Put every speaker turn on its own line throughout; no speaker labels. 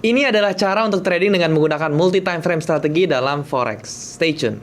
Ini adalah cara untuk trading dengan menggunakan multi time frame strategi dalam forex. Stay tune.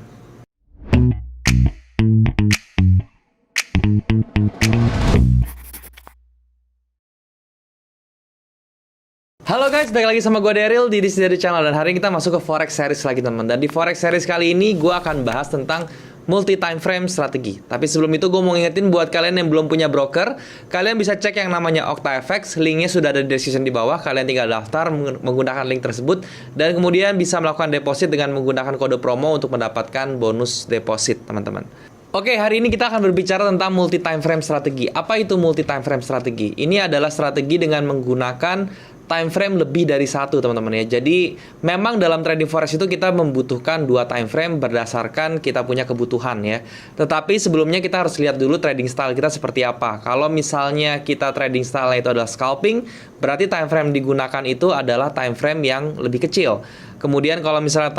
Halo guys, balik lagi sama gue Daryl di This Daily Channel. Dan hari ini kita masuk ke Forex Series lagi teman-teman. Dan di Forex Series kali ini gue akan bahas tentang multi time frame strategi. Tapi sebelum itu gue mau ngingetin buat kalian yang belum punya broker, kalian bisa cek yang namanya OctaFX. Linknya sudah ada di description di bawah. Kalian tinggal daftar menggunakan link tersebut. Dan kemudian bisa melakukan deposit dengan menggunakan kode promo untuk mendapatkan bonus deposit teman-teman. Oke, hari ini kita akan berbicara tentang multi time frame strategi. Apa itu multi time frame strategi? Ini adalah strategi dengan menggunakan time frame lebih dari satu teman-teman ya. Jadi memang dalam trading forex itu kita membutuhkan dua time frame berdasarkan kita punya kebutuhan ya. Tetapi sebelumnya kita harus lihat dulu trading style kita seperti apa. Kalau misalnya kita trading style itu adalah scalping, berarti time frame digunakan itu adalah time frame yang lebih kecil. Kemudian kalau misalnya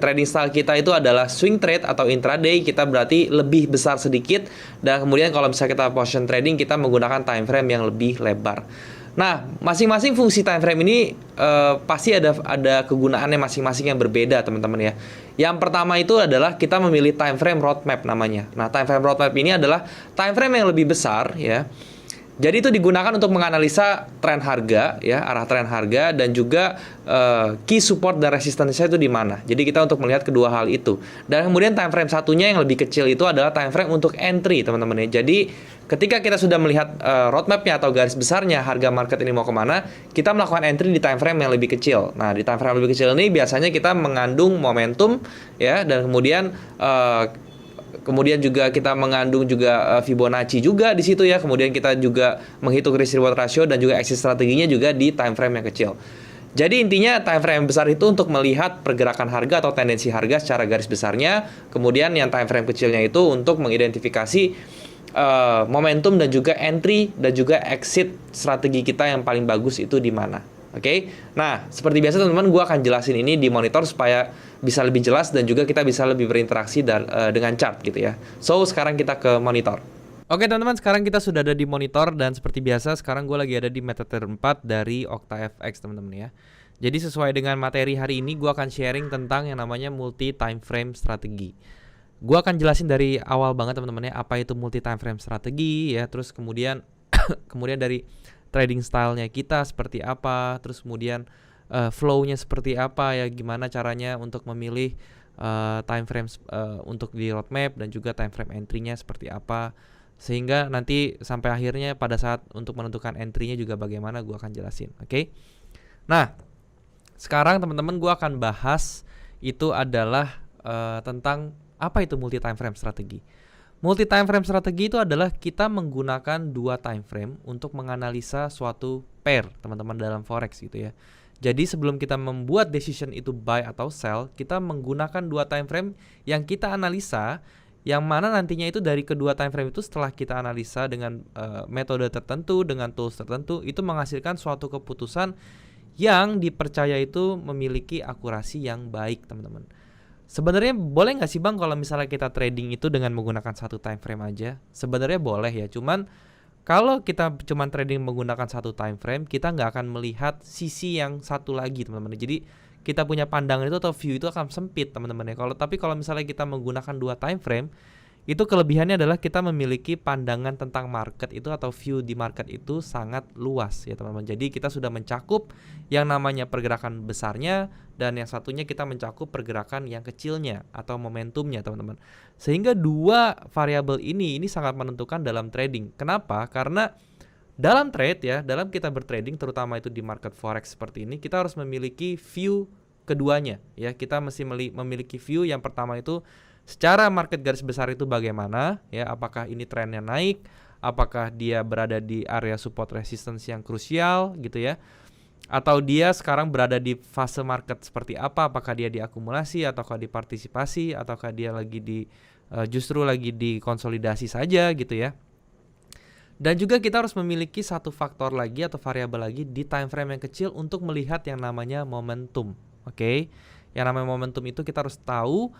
trading style kita itu adalah swing trade atau intraday, kita berarti lebih besar sedikit. Dan kemudian kalau misalnya kita position trading, kita menggunakan time frame yang lebih lebar. Nah, masing-masing fungsi time frame ini pasti ada kegunaannya masing-masing yang berbeda, teman-teman ya. Yang pertama itu adalah kita memilih time frame roadmap namanya. Nah, time frame roadmap ini adalah time frame yang lebih besar ya. Jadi itu digunakan untuk menganalisa tren harga ya, arah tren harga dan juga key support dan resistance itu di mana. Jadi kita untuk melihat kedua hal itu. Dan kemudian time frame satunya yang lebih kecil itu adalah time frame untuk entry, teman-teman ya. Jadi ketika kita sudah melihat roadmapnya atau garis besarnya harga market ini mau kemana, kita melakukan entry di time frame yang lebih kecil. Nah, di time frame yang lebih kecil ini biasanya kita mengandung momentum ya, dan kemudian juga kita mengandung juga Fibonacci juga di situ ya. Kemudian kita juga menghitung risk reward ratio dan juga exit strateginya juga di time frame yang kecil. Jadi intinya time frame yang besar itu untuk melihat pergerakan harga atau tendensi harga secara garis besarnya. Kemudian yang time frame kecilnya itu untuk mengidentifikasi momentum dan juga entry dan juga exit strategi kita yang paling bagus itu di mana. Oke, nah seperti biasa teman-teman, gue akan jelasin ini di monitor supaya bisa lebih jelas dan juga kita bisa lebih berinteraksi dengan chart gitu ya. So sekarang kita ke monitor. Oke teman-teman, sekarang kita sudah ada di monitor dan seperti biasa sekarang gue lagi ada di metode 4 dari OctaFX teman-teman ya. Jadi sesuai dengan materi hari ini gue akan sharing tentang yang namanya multi time frame strategi. Gue akan jelasin dari awal banget teman-teman ya, apa itu multi time frame strategi ya, terus kemudian dari trading style-nya kita seperti apa, terus kemudian flow-nya seperti apa ya, gimana caranya untuk memilih time frame untuk di roadmap dan juga time frame entry-nya seperti apa, sehingga nanti sampai akhirnya pada saat untuk menentukan entry-nya juga bagaimana gue akan jelasin. Oke. Nah, sekarang teman-teman gue akan bahas itu adalah tentang apa itu multi time frame strategi. Multi time frame strategi itu adalah kita menggunakan dua time frame untuk menganalisa suatu pair, teman-teman, dalam forex gitu ya. Jadi sebelum kita membuat decision itu buy atau sell, kita menggunakan dua time frame yang kita analisa, yang mana nantinya itu dari kedua time frame itu setelah kita analisa dengan metode tertentu, dengan tools tertentu, itu menghasilkan suatu keputusan yang dipercaya itu memiliki akurasi yang baik, teman-teman. Sebenarnya boleh nggak sih bang kalau misalnya kita trading itu dengan menggunakan satu time frame aja? Sebenarnya boleh ya, cuman kalau kita cuma trading menggunakan satu time frame, kita nggak akan melihat sisi yang satu lagi, teman-teman. Jadi kita punya pandangan itu atau view itu akan sempit, teman-teman ya. Tapi kalau misalnya kita menggunakan dua time frame, itu kelebihannya adalah kita memiliki pandangan tentang market itu atau view di market itu sangat luas ya teman-teman. Jadi kita sudah mencakup yang namanya pergerakan besarnya dan yang satunya kita mencakup pergerakan yang kecilnya atau momentumnya teman-teman. Sehingga dua variabel ini sangat menentukan dalam trading. Kenapa? Karena dalam trade ya, dalam kita bertrading terutama itu di market forex seperti ini, kita harus memiliki view keduanya ya. Kita mesti memiliki view yang pertama itu secara market garis besar itu bagaimana ya, apakah ini trennya naik, apakah dia berada di area support resistance yang krusial gitu ya, atau dia sekarang berada di fase market seperti apa, apakah dia diakumulasi ataukah dipartisipasi ataukah dia lagi justru lagi di konsolidasi saja gitu ya. Dan juga kita harus memiliki satu faktor lagi atau variabel lagi di time frame yang kecil untuk melihat yang namanya momentum. Oke. Yang namanya momentum itu kita harus tahu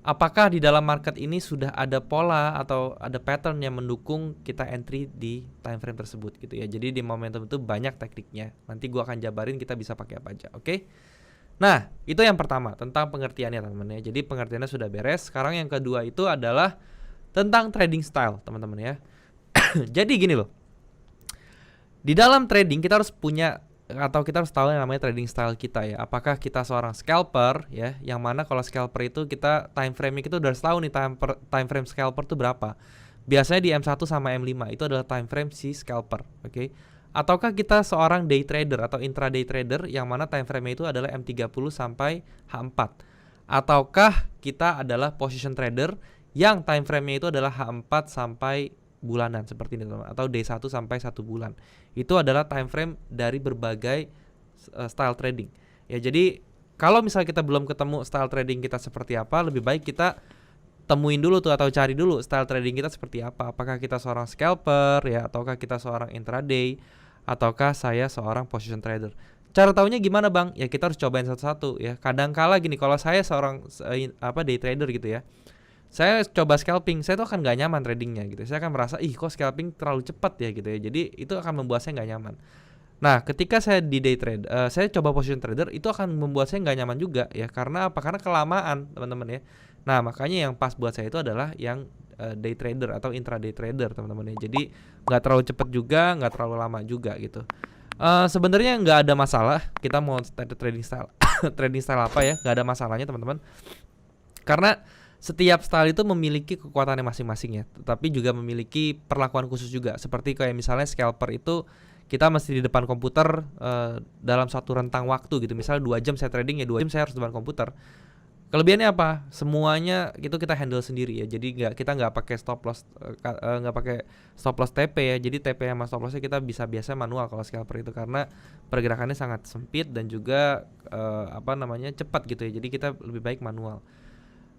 apakah di dalam market ini sudah ada pola atau ada pattern yang mendukung kita entry di time frame tersebut gitu ya. Jadi di momentum itu banyak tekniknya. Nanti gua akan jabarin kita bisa pakai apa aja, oke? Nah, itu yang pertama tentang pengertiannya teman-teman ya. Jadi pengertiannya sudah beres. Sekarang yang kedua itu adalah tentang trading style, teman-teman ya. Jadi gini loh. Di dalam trading kita harus punya atau kita harus tahu yang namanya trading style kita ya. Apakah kita seorang scalper ya, yang mana kalau scalper itu kita time frame kita udah harus tahu nih time frame scalper itu berapa. Biasanya di M1 sama M5 itu adalah time frame si scalper, oke? Ataukah kita seorang day trader atau intraday trader yang mana time frame itu adalah M30 sampai H4? Ataukah kita adalah position trader yang time frame-nya itu adalah H4 sampai bulanan seperti ini teman-teman, atau day 1 sampai 1 bulan. Itu adalah time frame dari berbagai style trading. Ya, jadi kalau misalnya kita belum ketemu style trading kita seperti apa, lebih baik kita temuin dulu tuh atau cari dulu style trading kita seperti apa. Apakah kita seorang scalper ya, ataukah kita seorang intraday, ataukah saya seorang position trader. Cara taunya gimana bang? Ya kita harus cobain satu-satu ya. Kadang-kala gini, kalau saya seorang day trader gitu ya, saya coba scalping, saya tuh akan gak nyaman tradingnya gitu. Saya akan merasa, kok scalping terlalu cepat ya gitu ya. Jadi itu akan membuat saya gak nyaman. Nah, ketika saya di day trade, saya coba position trader, itu akan membuat saya gak nyaman juga ya. Karena apa? Karena kelamaan teman-teman ya. Nah, makanya yang pas buat saya itu adalah yang day trader atau intraday trader teman-teman ya. Jadi gak terlalu cepat juga, gak terlalu lama juga gitu. Sebenarnya gak ada masalah kita mau trading style trading style apa ya, gak ada masalahnya teman-teman. Karena setiap style itu memiliki kekuatannya masing-masing ya, tetapi juga memiliki perlakuan khusus juga. Seperti kayak misalnya scalper itu kita mesti di depan komputer dalam satu rentang waktu gitu. Misalnya 2 jam saya trading ya 2 jam saya harus depan komputer. Kelebihannya apa? Semuanya itu kita handle sendiri ya. Jadi kita nggak pakai stop loss TP ya. Jadi TP sama stop lossnya kita bisa biasa manual kalau scalper itu, karena pergerakannya sangat sempit dan juga cepat gitu ya. Jadi kita lebih baik manual.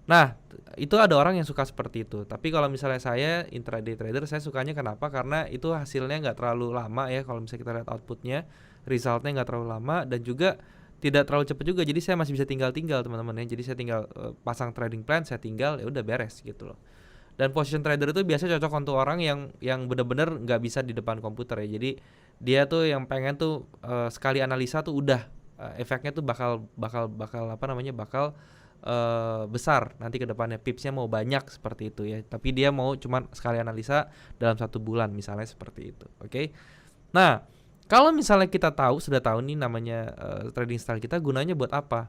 Nah, itu ada orang yang suka seperti itu. Tapi kalau misalnya saya intraday trader, saya sukanya kenapa? Karena itu hasilnya nggak terlalu lama ya. Kalau misalnya kita lihat outputnya, resultnya nggak terlalu lama dan juga tidak terlalu cepat juga. Jadi saya masih bisa tinggal teman-teman ya. Jadi saya tinggal pasang trading plan, saya tinggal ya udah beres gitu loh. Dan position trader itu biasanya cocok untuk orang yang benar-benar nggak bisa di depan komputer ya. Jadi dia tuh yang pengen tuh sekali analisa tuh udah efeknya tuh bakal besar nanti ke depannya, pipsnya mau banyak seperti itu ya. Tapi dia mau cuman sekali analisa dalam 1 bulan misalnya seperti itu. Oke. Nah, kalau misalnya kita sudah tahu nih namanya trading style kita gunanya buat apa.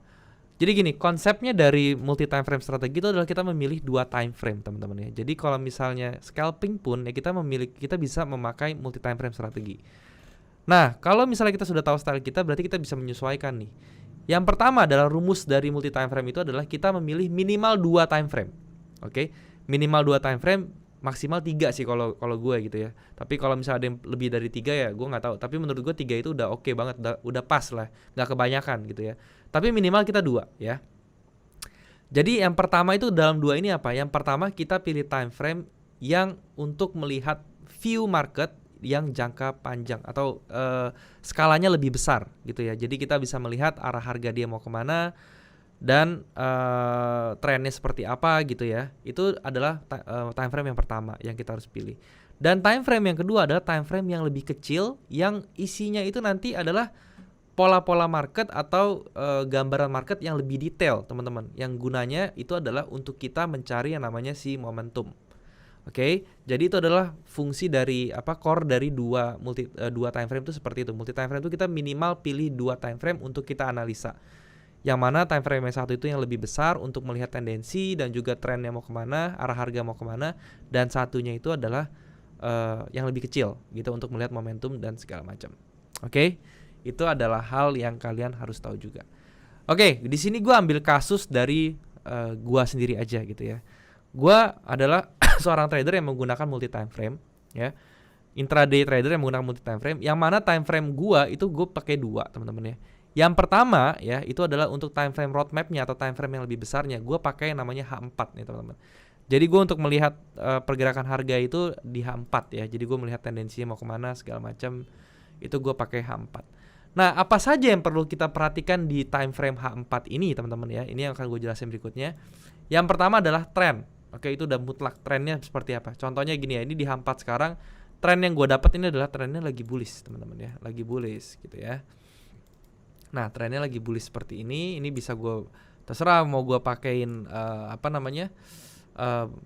Jadi gini, konsepnya dari multi time frame strategi itu adalah kita memilih 2 time frame teman-teman ya. Jadi kalau misalnya scalping pun ya kita bisa memakai multi time frame strategi. Nah, kalau misalnya kita sudah tahu style kita, berarti kita bisa menyesuaikan nih. Yang pertama adalah rumus dari multi time frame itu adalah kita memilih minimal 2 time frame. Oke? Minimal 2 time frame, maksimal 3 sih kalau gue gitu ya. Tapi kalau misalnya ada yang lebih dari 3 ya gue nggak tahu. Tapi menurut gue 3 itu udah oke banget, udah pas lah, nggak kebanyakan gitu ya. Tapi minimal kita 2 ya. Jadi yang pertama itu dalam 2 ini apa? Yang pertama kita pilih time frame yang untuk melihat view market yang jangka panjang atau skalanya lebih besar gitu ya. Jadi kita bisa melihat arah harga dia mau kemana dan trennya seperti apa gitu ya. Itu adalah time frame yang pertama yang kita harus pilih. Dan time frame yang kedua adalah time frame yang lebih kecil, yang isinya itu nanti adalah pola-pola market atau gambaran market yang lebih detail teman-teman. Yang gunanya itu adalah untuk kita mencari yang namanya si momentum. Oke, jadi itu adalah fungsi dari core dari dua time frame itu seperti itu. Multi time frame itu kita minimal pilih 2 time frame untuk kita analisa. Yang mana time frame yang satu itu yang lebih besar untuk melihat tendensi dan juga trennya mau kemana, arah harga mau kemana, dan satunya itu adalah yang lebih kecil gitu untuk melihat momentum dan segala macam. Oke, itu adalah hal yang kalian harus tahu juga. Oke, di sini gue ambil kasus dari gue sendiri aja gitu ya. Gue adalah seorang trader yang menggunakan multi time frame ya. Intraday trader yang menggunakan multi time frame, yang mana time frame gue pakai 2 teman-teman ya. Yang pertama ya itu adalah untuk time frame roadmap-nya atau time frame yang lebih besarnya, gue pakai yang namanya H4 nih teman-teman. Jadi gue untuk melihat pergerakan harga itu di H4 ya. Jadi gue melihat tendensinya mau kemana segala macam, itu gue pakai H4. Nah, apa saja yang perlu kita perhatikan di time frame H4 ini teman-teman ya? Ini yang akan gue jelasin berikutnya.
Yang pertama adalah tren. Oke, itu udah mutlak trennya seperti apa. Contohnya gini ya, ini di H4 sekarang tren yang gue dapat ini adalah trennya lagi bullish teman-teman ya, lagi bullish gitu ya. Nah trennya lagi bullish seperti ini bisa gue terserah mau gue pakein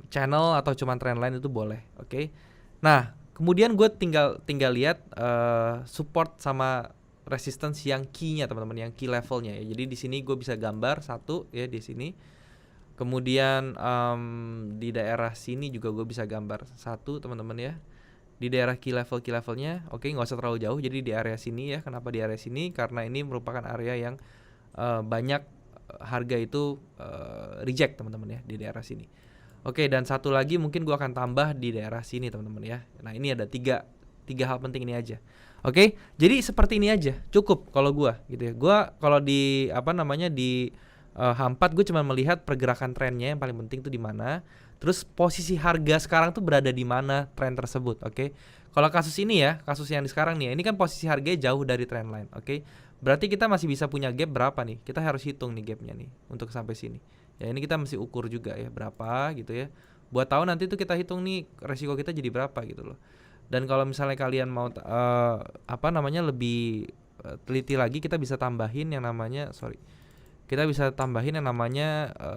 channel atau cuman trend line itu boleh. Oke. Nah kemudian gue tinggal lihat support sama resistance yang key-nya teman-teman, yang key levelnya ya. Jadi di sini gue bisa gambar satu ya di sini. Kemudian di daerah sini juga gue bisa gambar satu teman-teman ya. Di daerah key levelnya, oke, nggak usah terlalu jauh. Jadi di area sini ya. Kenapa di area sini? Karena ini merupakan area yang banyak harga itu reject teman-teman ya di daerah sini. Oke, dan satu lagi mungkin gua akan tambah di daerah sini teman-teman ya. Nah ini ada tiga hal penting ini aja. Oke, jadi seperti ini aja cukup kalau gua gitu ya. Gua kalau di di H4 gue cuma melihat pergerakan trennya yang paling penting tuh di mana. Terus posisi harga sekarang tuh berada di mana tren tersebut, oke? Kalau kasus ini ya, kasus yang di sekarang nih ya, ini kan posisi harganya jauh dari trend line, oke? Berarti kita masih bisa punya gap berapa nih? Kita harus hitung nih gapnya nih untuk sampai sini. Ya ini kita mesti ukur juga ya berapa gitu ya. Buat tahu nanti tuh kita hitung nih resiko kita jadi berapa gitu loh. Dan kalau misalnya kalian mau lebih teliti lagi, kita bisa tambahin yang namanya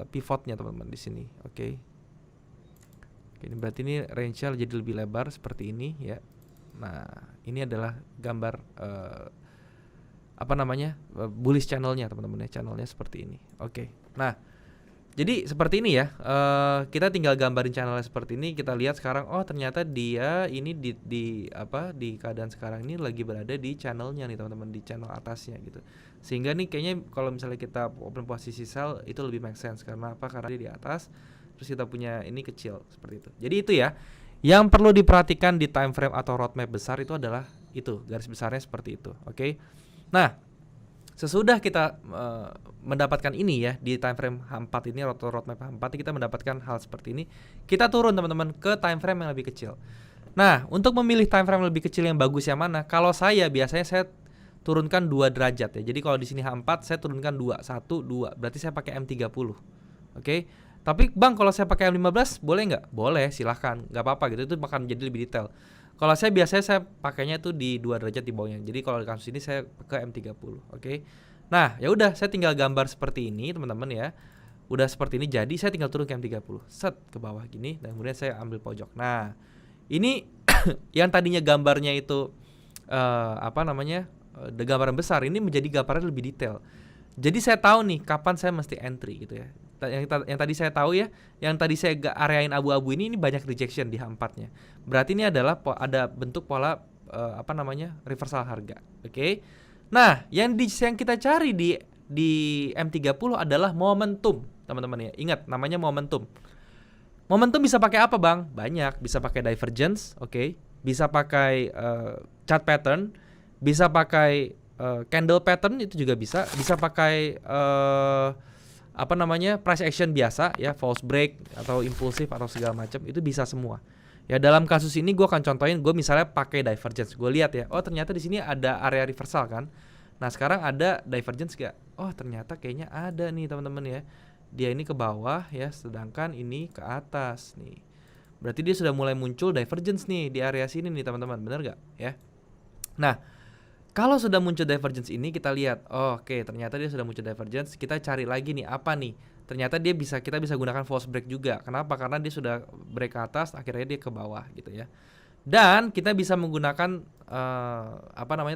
pivotnya teman-teman di sini, oke. Ini berarti ini range-nya jadi lebih lebar seperti ini ya. Nah, ini adalah gambar bullish channelnya teman-teman ya, channelnya seperti ini. Oke. Nah, jadi seperti ini ya. Kita tinggal gambarin channelnya seperti ini, kita lihat sekarang ternyata dia ini di keadaan sekarang ini lagi berada di channelnya nih teman-teman, di channel atasnya gitu. Sehingga nih kayaknya kalau misalnya kita open posisi sell itu lebih make sense. Karena apa? Karena dia di atas, terus kita punya ini kecil seperti itu. Jadi itu ya, yang perlu diperhatikan di time frame atau roadmap besar itu adalah itu, garis besarnya seperti itu, oke. Nah, sesudah kita mendapatkan ini ya di time frame H4 ini atau roadmap H4 kita mendapatkan hal seperti ini, kita turun teman-teman ke time frame yang lebih kecil. Nah, untuk memilih time frame lebih kecil yang bagus yang mana? Kalau biasanya saya turunkan 2 derajat ya. Jadi kalau di sini H4 saya turunkan 2, 1, 2. Berarti saya pakai M30. Oke. Tapi Bang, kalau saya pakai M15 boleh nggak? Boleh, silahkan, nggak apa-apa gitu. Itu akan jadi lebih detail. Kalau biasanya saya pakainya tuh di 2 derajat di bawahnya. Jadi kalau di kasus ini saya ke M30, oke. Nah, ya udah, saya tinggal gambar seperti ini, teman-teman ya. Udah seperti ini, jadi saya tinggal turun ke M30. Set ke bawah gini dan kemudian saya ambil pojok. Nah, ini yang tadinya gambarnya itu gambaran besar, ini menjadi gambaran lebih detail. Jadi saya tahu nih kapan saya mesti entry gitu ya. Yang tadi saya tahu ya, yang tadi saya areain abu-abu ini banyak rejection di H4-nya. Berarti ini adalah ada bentuk pola reversal harga. Oke. Nah, yang kita cari di M30 adalah momentum, teman-teman ya. Ingat namanya momentum. Momentum bisa pakai apa, Bang? Banyak, bisa pakai divergence, oke. Bisa pakai chart pattern, bisa pakai candle pattern, itu juga bisa pakai price action biasa ya, false break atau impulsif atau segala macam, itu bisa semua. Ya dalam kasus ini gue akan contohin, gue misalnya pakai divergence, gue lihat ya, ternyata di sini ada area reversal kan. Nah sekarang ada divergence gak? Ternyata kayaknya ada nih teman-teman ya. Dia ini ke bawah ya, sedangkan ini ke atas nih. Berarti dia sudah mulai muncul divergence nih di area sini nih teman-teman, bener gak ya? Nah, kalau sudah muncul divergence ini, kita lihat, oke, ternyata dia sudah muncul divergence. Kita cari lagi nih, apa nih? Ternyata kita bisa gunakan false break juga. Kenapa? Karena dia sudah break ke atas, akhirnya dia ke bawah gitu ya. Dan kita bisa menggunakan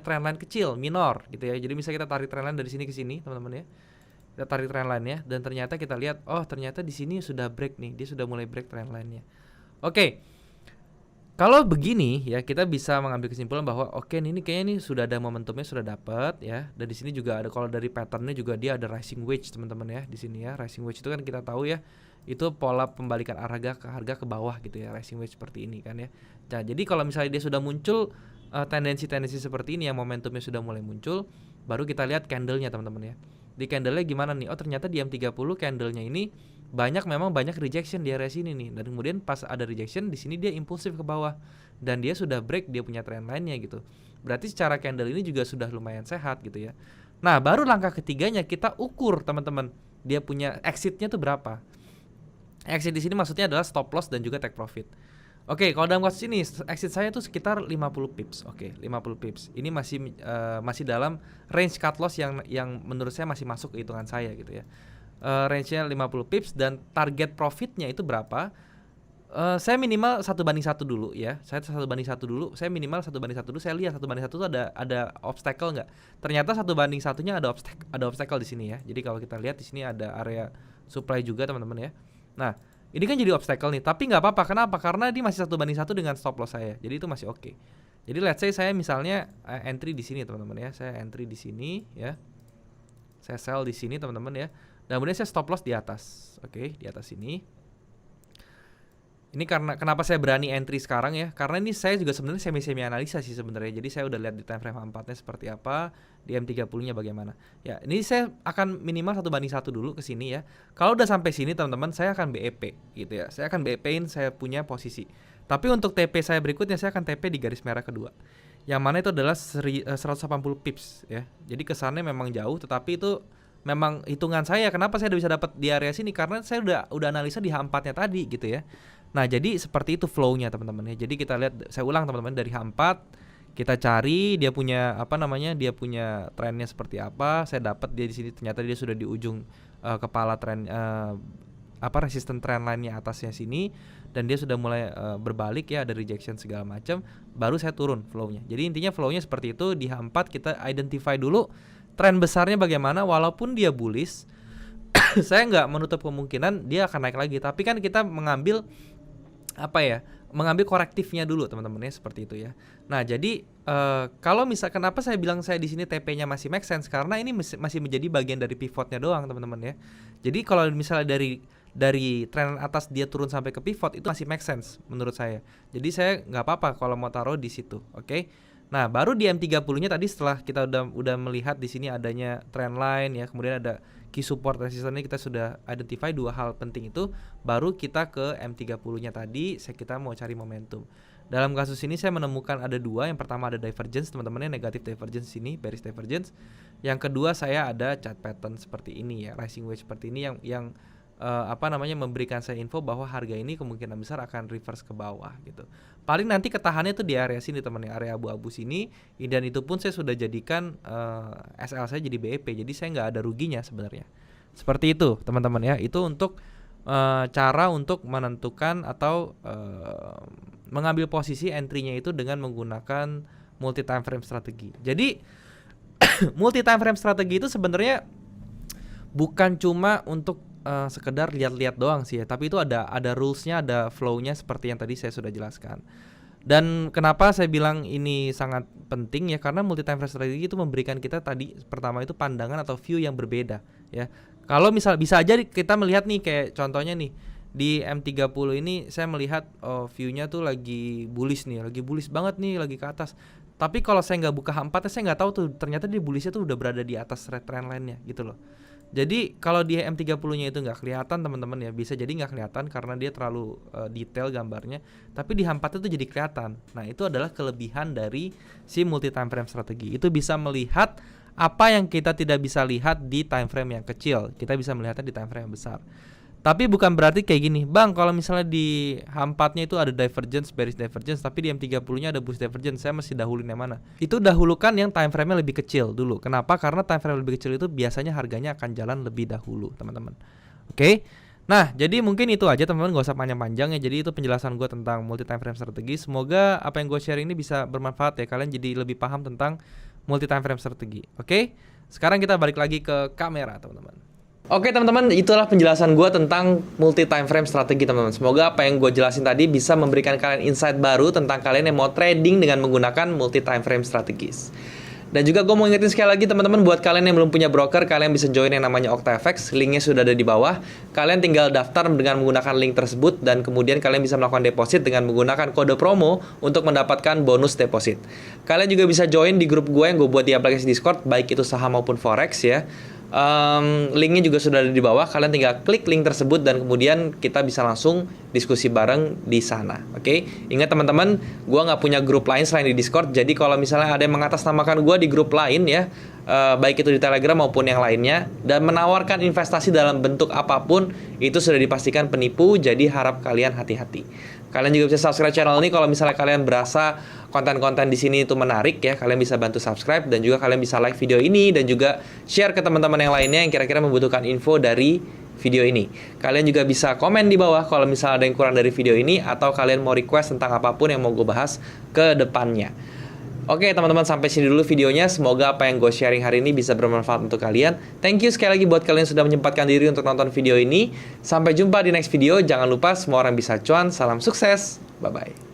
trend line kecil, minor gitu ya. Jadi misalnya kita tarik trend line dari sini ke sini, teman-teman ya. Kita tarik trend line ya, dan ternyata kita lihat, ternyata di sini sudah break nih. Dia sudah mulai break trend line-nya. Oke. Kalau begini ya, kita bisa mengambil kesimpulan bahwa ini kayaknya nih sudah ada momentumnya, sudah dapat ya. Dan di sini juga ada, kalau dari patternnya juga dia ada rising wedge teman-teman ya di sini ya. Rising wedge itu kan kita tahu ya, itu pola pembalikan harga ke bawah gitu ya, rising wedge seperti ini kan ya. Nah, jadi kalau misalnya dia sudah muncul tendensi-tendensi seperti ini yang momentumnya sudah mulai muncul, baru kita lihat candlenya teman-teman ya. Di candlenya gimana nih? Ternyata di M30 candlenya ini memang banyak rejection di area sini nih, dan kemudian pas ada rejection di sini dia impulsif ke bawah dan dia sudah break, dia punya trend line-nya gitu. Berarti secara candle ini juga sudah lumayan sehat gitu ya. Nah, baru langkah ketiganya kita ukur teman-teman, dia punya exit-nya tuh berapa. Exit di sini maksudnya adalah stop loss dan juga take profit. Oke, kalau dalam kasus ini exit saya itu sekitar 50 pips. Oke, 50 pips. Ini masih dalam range cut loss yang menurut saya masih masuk ke hitungan saya gitu ya. Range-nya 50 pips dan target profitnya itu berapa? Saya minimal 1:1 dulu ya. Saya 1:1 dulu. Saya minimal 1:1 dulu. Saya lihat 1:1 itu ada obstacle nggak? Ternyata 1:1-nya ada obstacle di sini ya. Jadi kalau kita lihat di sini ada area supply juga teman-teman ya. Nah, ini kan jadi obstacle nih, tapi nggak apa-apa. Kenapa? Karena dia masih 1:1 dengan stop loss saya. Jadi itu masih oke. Jadi let's say saya misalnya entry di sini teman-teman ya. Saya entry di sini ya. Saya sell di sini teman-teman ya. Dan kemudian saya stop loss di atas. Oke, di atas sini. Ini karena kenapa saya berani entry sekarang ya? Karena ini saya juga sebenarnya semi analisa sih sebenarnya. Jadi saya udah lihat di time frame 4-nya seperti apa, di M30-nya bagaimana. Ya, ini saya akan minimal 1:1 dulu ke sini ya. Kalau udah sampai sini teman-teman, saya akan BEP gitu ya. Saya akan BEP-in saya punya posisi. Tapi untuk TP saya berikutnya saya akan TP di garis merah kedua. Yang mana itu adalah 180 pips ya. Jadi kesannya memang jauh, tetapi itu memang hitungan saya. Kenapa saya udah bisa dapat di area sini? Karena saya udah analisa di H4-nya tadi gitu ya. Nah, jadi seperti itu flow-nya teman-teman ya. Jadi kita lihat, saya ulang teman-teman, dari H4 kita cari dia punya dia punya trennya seperti apa. Saya dapat dia di sini, ternyata dia sudah di ujung kepala tren resisten trend line-nya atasnya sini, dan dia sudah mulai berbalik ya, ada rejection segala macam, baru saya turun flow-nya. Jadi intinya flow-nya seperti itu. Di H4 kita identify dulu tren besarnya bagaimana. Walaupun dia bullish saya nggak menutup kemungkinan dia akan naik lagi, tapi kan kita mengambil korektifnya dulu teman-teman ya, seperti itu ya. Nah, jadi kalau misal kenapa saya bilang saya di sini TP-nya masih make sense, karena ini masih menjadi bagian dari pivotnya doang teman-teman ya. Jadi kalau misalnya dari tren atas dia turun sampai ke pivot, itu masih make sense menurut saya. Jadi saya nggak apa-apa kalau mau taruh di situ, oke? Nah, baru di M30-nya tadi setelah kita udah melihat di sini adanya trend line ya, kemudian ada key support resistannya, kita sudah identify dua hal penting itu, baru kita ke M30-nya tadi, kita mau cari momentum. Dalam kasus ini saya menemukan ada dua. Yang pertama ada divergence teman-teman ya, negatif divergence sini, bearish divergence. Yang kedua saya ada chart pattern seperti ini ya, rising wedge seperti ini yang memberikan saya info bahwa harga ini kemungkinan besar akan reverse ke bawah gitu. Paling nanti ketahannya itu di area sini teman ya, area abu-abu sini, dan itu pun saya sudah jadikan SL saya jadi BEP, jadi saya nggak ada ruginya sebenarnya. Seperti itu teman-teman ya. Itu untuk cara untuk menentukan atau mengambil posisi entry-nya itu dengan menggunakan multi time frame strategi. Jadi multi time frame strategi itu sebenarnya bukan cuma untuk sekedar lihat-lihat doang sih ya, tapi itu ada rules-nya, ada flow-nya seperti yang tadi saya sudah jelaskan. Dan kenapa saya bilang ini sangat penting ya, karena multi time frame strategi itu memberikan kita tadi pertama itu pandangan atau view yang berbeda ya. Kalau misal bisa aja kita melihat nih, kayak contohnya nih di M30 ini saya melihat view-nya tuh lagi bullish nih, lagi bullish banget nih, lagi ke atas. Tapi kalau saya nggak buka H4, saya nggak tahu tuh ternyata di bullish-nya tuh udah berada di atas trend line-nya gitu loh. Jadi kalau di M30-nya itu nggak kelihatan teman-teman ya, bisa jadi nggak kelihatan karena dia terlalu detail gambarnya. Tapi di H4 itu jadi kelihatan. Nah, itu adalah kelebihan dari si multi time frame strategi. Itu bisa melihat apa yang kita tidak bisa lihat di time frame yang kecil, kita bisa melihatnya di time frame yang besar. Tapi bukan berarti kayak gini, Bang, kalau misalnya di H4-nya itu ada divergence, bearish divergence, tapi di M30-nya ada bullish divergence, saya mesti dahulin yang mana? Itu dahulukan yang time frame-nya lebih kecil dulu. Kenapa? Karena time frame lebih kecil itu biasanya harganya akan jalan lebih dahulu, teman-teman. Oke? Nah, jadi mungkin itu aja teman-teman, gak usah panjang-panjang ya. Jadi itu penjelasan gue tentang multi time frame strategi. Semoga apa yang gue share ini bisa bermanfaat ya, kalian jadi lebih paham tentang multi time frame strategi. Oke? Sekarang kita balik lagi ke kamera, teman-teman. Oke teman-teman, itulah penjelasan gue tentang multi time frame strategi teman-teman. Semoga apa yang gue jelasin tadi bisa memberikan kalian insight baru tentang kalian yang mau trading dengan menggunakan multi time frame strategis. Dan juga gue mau ingetin sekali lagi teman-teman, buat kalian yang belum punya broker, kalian bisa join yang namanya OctaFX. Linknya sudah ada di bawah. Kalian tinggal daftar dengan menggunakan link tersebut, dan kemudian kalian bisa melakukan deposit dengan menggunakan kode promo untuk mendapatkan bonus deposit. Kalian juga bisa join di grup gue yang gue buat di aplikasi Discord, baik itu saham maupun forex ya. Linknya juga sudah ada di bawah. Kalian tinggal klik link tersebut dan kemudian kita bisa langsung diskusi bareng di sana. Oke? Ingat teman-teman, gue nggak punya grup lain selain di Discord. Jadi kalau misalnya ada yang mengatasnamakan gue di grup lain ya,
baik itu di Telegram maupun yang lainnya, dan menawarkan investasi dalam bentuk apapun itu sudah dipastikan penipu. Jadi harap kalian hati-hati. Kalian juga bisa subscribe channel ini kalau misalnya kalian berasa konten-konten di sini itu menarik ya. Kalian bisa bantu subscribe dan juga kalian bisa like video ini dan juga share ke teman-teman yang lainnya yang kira-kira membutuhkan info dari video ini. Kalian juga bisa komen di bawah kalau misalnya ada yang kurang dari video ini atau kalian mau request tentang apapun yang mau gue bahas ke depannya. Oke teman-teman, sampai sini dulu videonya. Semoga apa yang gue sharing hari ini bisa bermanfaat untuk kalian. Thank you sekali lagi buat kalian yang sudah menyempatkan diri untuk nonton video ini. Sampai jumpa di next video. Jangan lupa semua orang bisa cuan. Salam sukses. Bye-bye.